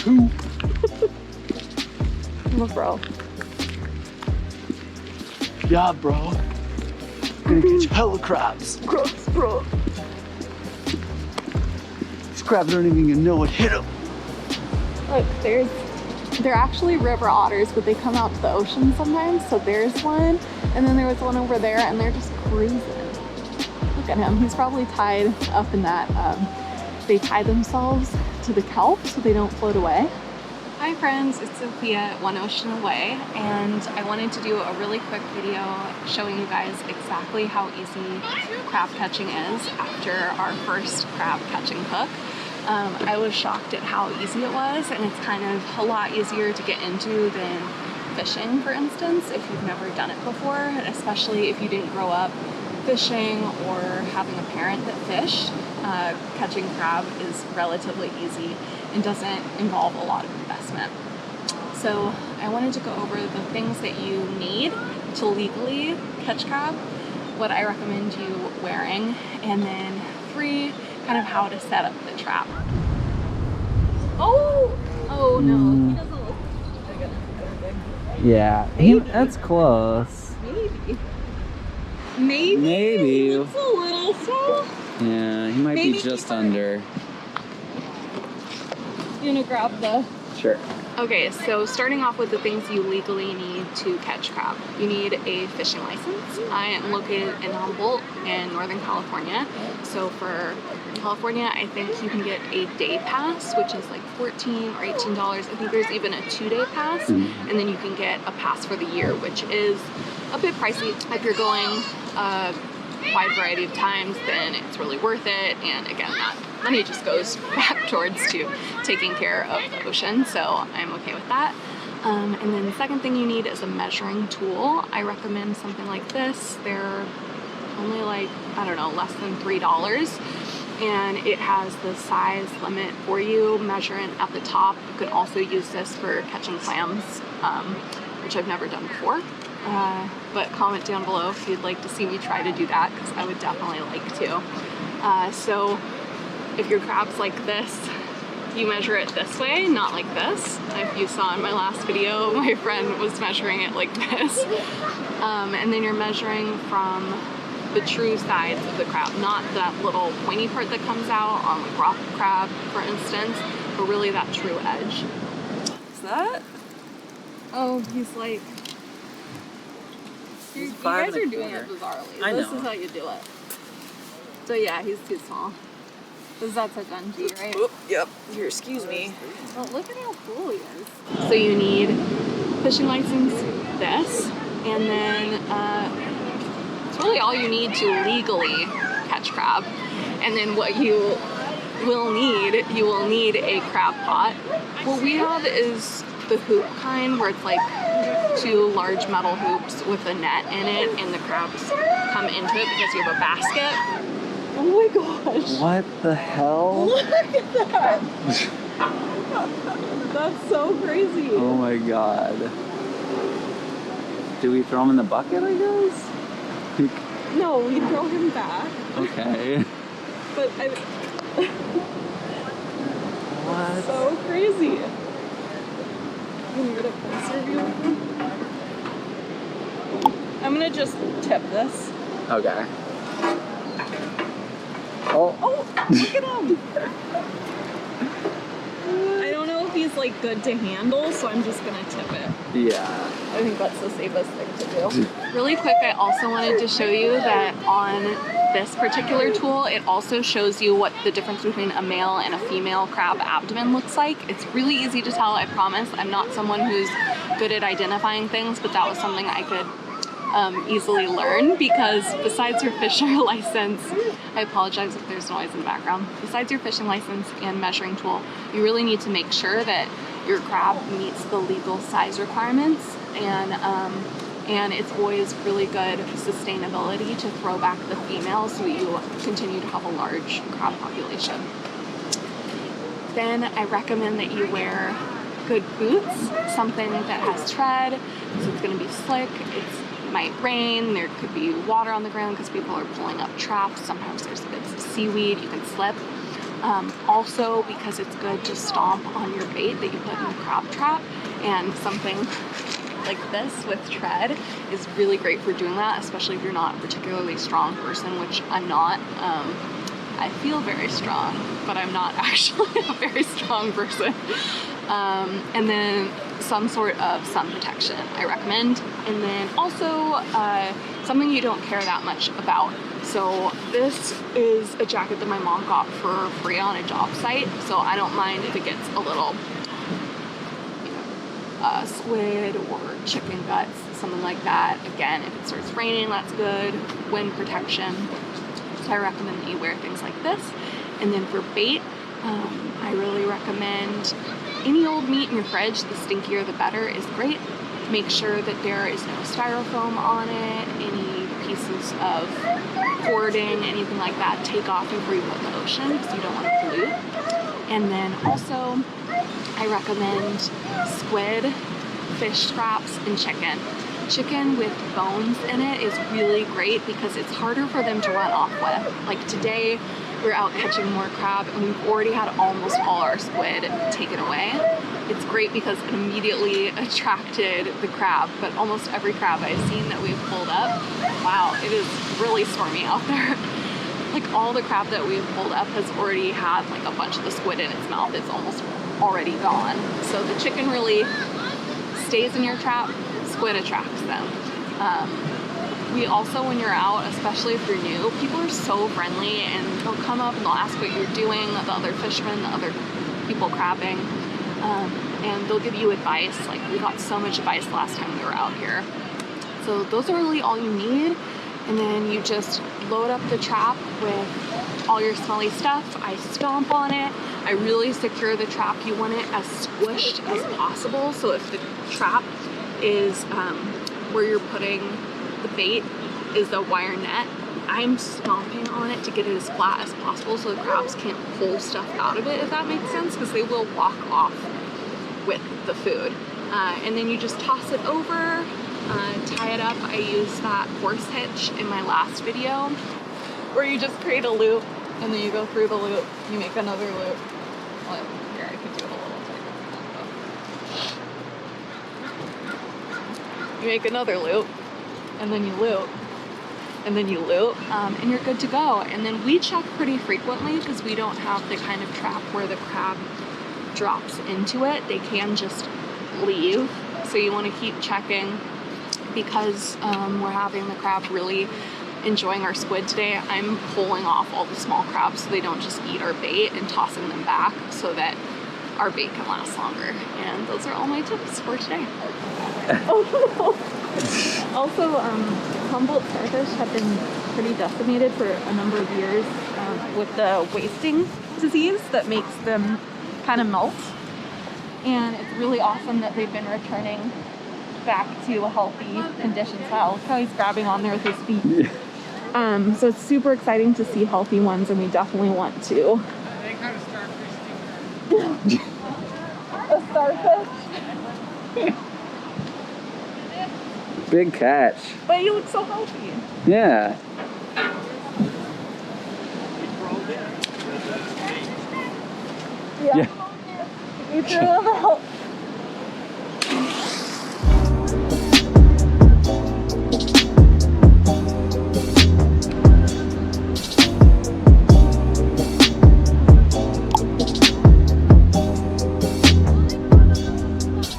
two. Look, bro. Yeah, bro. Gonna catch hella crabs. Gross, bro. These crabs aren't even gonna know what hit them. Look, they're actually river otters, but they come out to the ocean sometimes. So there's one, and then there was one over there, and they're just cruising. Look at him. He's probably tied up in that. They tie themselves to the kelp so they don't float away. Hi friends, it's Sophia at One Ocean Away, and I wanted to do a really quick video showing you guys exactly how easy crab catching is after our first crab catching hook. I was shocked at how easy it was, and it's kind of a lot easier to get into than fishing, for instance, if you've never done it before, and especially if you didn't grow up fishing or having a parent that fished. Catching crab is relatively easy and doesn't involve a lot of investment. So I wanted to go over the things that you need to legally catch crab, what I recommend you wearing, and then 3, kind of how to set up the trap. Oh no, he doesn't look big enough, I don't think. Yeah, that's close. Maybe. It's a little small. Yeah, he might be just under. You gonna grab the... Sure. Okay, so starting off with the things you legally need to catch crab. You need a fishing license. I am located in Humboldt in Northern California. So for California, I think you can get a day pass, which is like $14 or $18. I think there's even a 2-day pass. And then you can get a pass for the year, which is a bit pricey. If you're going a wide variety of times, then it's really worth it. And again, that money just goes back towards to taking care of the ocean, so I'm okay with that. And then the second thing you need is a measuring tool. I recommend something like this. They're only like, I don't know, less than $3, and it has the size limit for you, measuring at the top. You can also use this for catching clams, which I've never done before. But comment down below if you'd like to see me try to do that, because I would definitely like to. So if your crab's like this, you measure it this way, not like this. If you saw in my last video, my friend was measuring it like this. And then you're measuring from the true sides of the crab, not that little pointy part that comes out on like rock crab, for instance, but really that true edge. Is that? Oh, he's like... You guys are doing it bizarrely. I know. This is how you do it. So yeah, he's too small. Because that's a Dungy, right? Oh, yep. Here, excuse me. Well, look at how cool he is. So you need fishing license, this, and then it's really all you need to legally catch crab. And then what you will need a crab pot. What we have is the hoop kind, where it's like 2 large metal hoops with a net in it, and the crabs come into it because you have a basket. Oh my gosh. What the hell? Look at that. That's so crazy. Oh my god. Do we throw him in the bucket, I guess? No, we throw him back. Okay. But What? so crazy. Can you get a closer view of him? I'm gonna just tip this. Okay. Oh. Oh, look at him! I don't know if he's like good to handle, so I'm just gonna tip it. Yeah. I think that's the safest thing to do. Really quick, I also wanted to show you that on this particular tool, it also shows you what the difference between a male and a female crab abdomen looks like. It's really easy to tell, I promise. I'm not someone who's good at identifying things, but that was something I could easily learn, because besides your fishing license, I apologize if there's noise in the background, besides your fishing license and measuring tool, you really need to make sure that your crab meets the legal size requirements, and it's always really good sustainability to throw back the female so you continue to have a large crab population. Then I recommend that you wear good boots, something that has tread, so it's going to be slick. It might rain, there could be water on the ground because people are pulling up traps, sometimes there's bits of seaweed, you can slip. Also because it's good to stomp on your bait that you put in the crab trap, and something like this with tread is really great for doing that, especially if you're not a particularly strong person, which I'm not. I feel very strong, but I'm not actually a very strong person. And then some sort of sun protection I recommend. And then also something you don't care that much about. So this is a jacket that my mom got for free on a job site, so I don't mind if it gets a little squid or chicken guts, something like that. Again, if it starts raining, that's good. Wind protection. So I recommend that you wear things like this. And then for bait, I really recommend any old meat in your fridge, the stinkier the better, is great. Make sure that there is no styrofoam on it, any pieces of boarding, anything like that, take off before you put in the ocean because you don't want to pollute. And then also, I recommend squid, fish scraps, and chicken. Chicken with bones in it is really great because it's harder for them to run off with. Like today, we're out catching more crab and we've already had almost all our squid taken away. It's great because it immediately attracted the crab, but almost every crab I've seen that we've pulled up, wow, it is really stormy out there. Like all the crab that we've pulled up has already had like a bunch of the squid in its mouth. It's almost already gone. So the chicken really stays in your trap, squid attracts them. We also, when you're out, especially if you're new, people are so friendly and they'll come up and they'll ask what you're doing, the other fishermen, the other people crabbing, and they'll give you advice. Like we got so much advice last time we were out here. So those are really all you need. And then you just load up the trap with all your smelly stuff. I stomp on it. I really secure the trap. You want it as squished as possible. So if the trap is where you're putting the bait is the wire net, I'm stomping on it to get it as flat as possible so the crabs can't pull stuff out of it, if that makes sense, because they will walk off with the food. And then you just toss it over, tie it up. I used that horse hitch in my last video where you just create a loop and then you go through the loop, you make another loop. Well, here, I could do it a little tighter. You make another loop, and then you loop, and then you loop, and you're good to go. And then we check pretty frequently because we don't have the kind of trap where the crab drops into it. They can just leave, so you want to keep checking because we're having the crab really enjoying our squid today. I'm pulling off all the small crabs so they don't just eat our bait and tossing them back so that our bait can last longer. And those are all my tips for today. Also, Humboldt starfish have been pretty decimated for a number of years with the wasting disease that makes them kind of melt. And it's really awesome that they've been returning back to a healthy condition. Wow, look how he's grabbing on there with his feet. Yeah. So it's super exciting to see healthy ones, and we definitely want to. They kind of starfish. A starfish? Big catch. But you look so healthy. Yeah. Yeah. You threw him out.